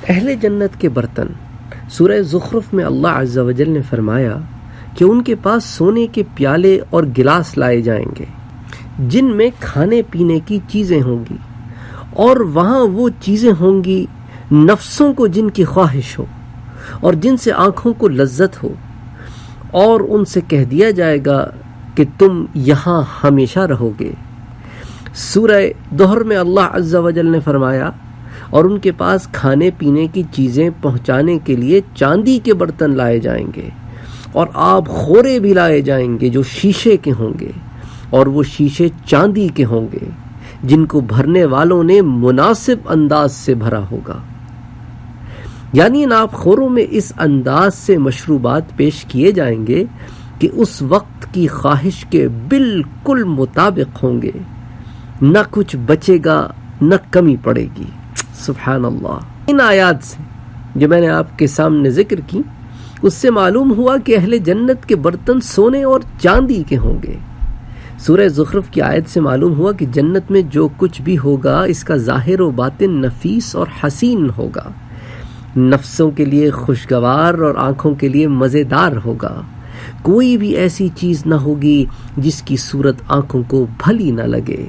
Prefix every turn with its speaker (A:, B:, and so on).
A: اہل جنت کے برتن، سورہ زخرف میں اللہ عز و جل نے فرمایا کہ ان کے پاس سونے کے پیالے اور گلاس لائے جائیں گے جن میں کھانے پینے کی چیزیں ہوں گی، اور وہاں وہ چیزیں ہوں گی نفسوں کو جن کی خواہش ہو اور جن سے آنکھوں کو لذت ہو، اور ان سے کہہ دیا جائے گا کہ تم یہاں ہمیشہ رہو گے۔ سورہ دہر میں اللہ عز و جل نے فرمایا اور ان کے پاس کھانے پینے کی چیزیں پہنچانے کے لیے چاندی کے برتن لائے جائیں گے، اور آب خورے بھی لائے جائیں گے جو شیشے کے ہوں گے، اور وہ شیشے چاندی کے ہوں گے جن کو بھرنے والوں نے مناسب انداز سے بھرا ہوگا۔ یعنی ان آب خوروں میں اس انداز سے مشروبات پیش کیے جائیں گے کہ اس وقت کی خواہش کے بالکل مطابق ہوں گے، نہ کچھ بچے گا نہ کمی پڑے گی۔ سبحان اللہ۔ ان آیات سے جو میں نے آپ کے سامنے ذکر کی، اس سے معلوم ہوا کہ اہل جنت کے برتن سونے اور چاندی کے ہوں گے۔ سورہ زخرف کی آیت سے معلوم ہوا کہ جنت میں جو کچھ بھی ہوگا اس کا ظاہر و باطن نفیس اور حسین ہوگا، نفسوں کے لیے خوشگوار اور آنکھوں کے لیے مزیدار ہوگا۔ کوئی بھی ایسی چیز نہ ہوگی جس کی صورت آنکھوں کو بھلی نہ لگے۔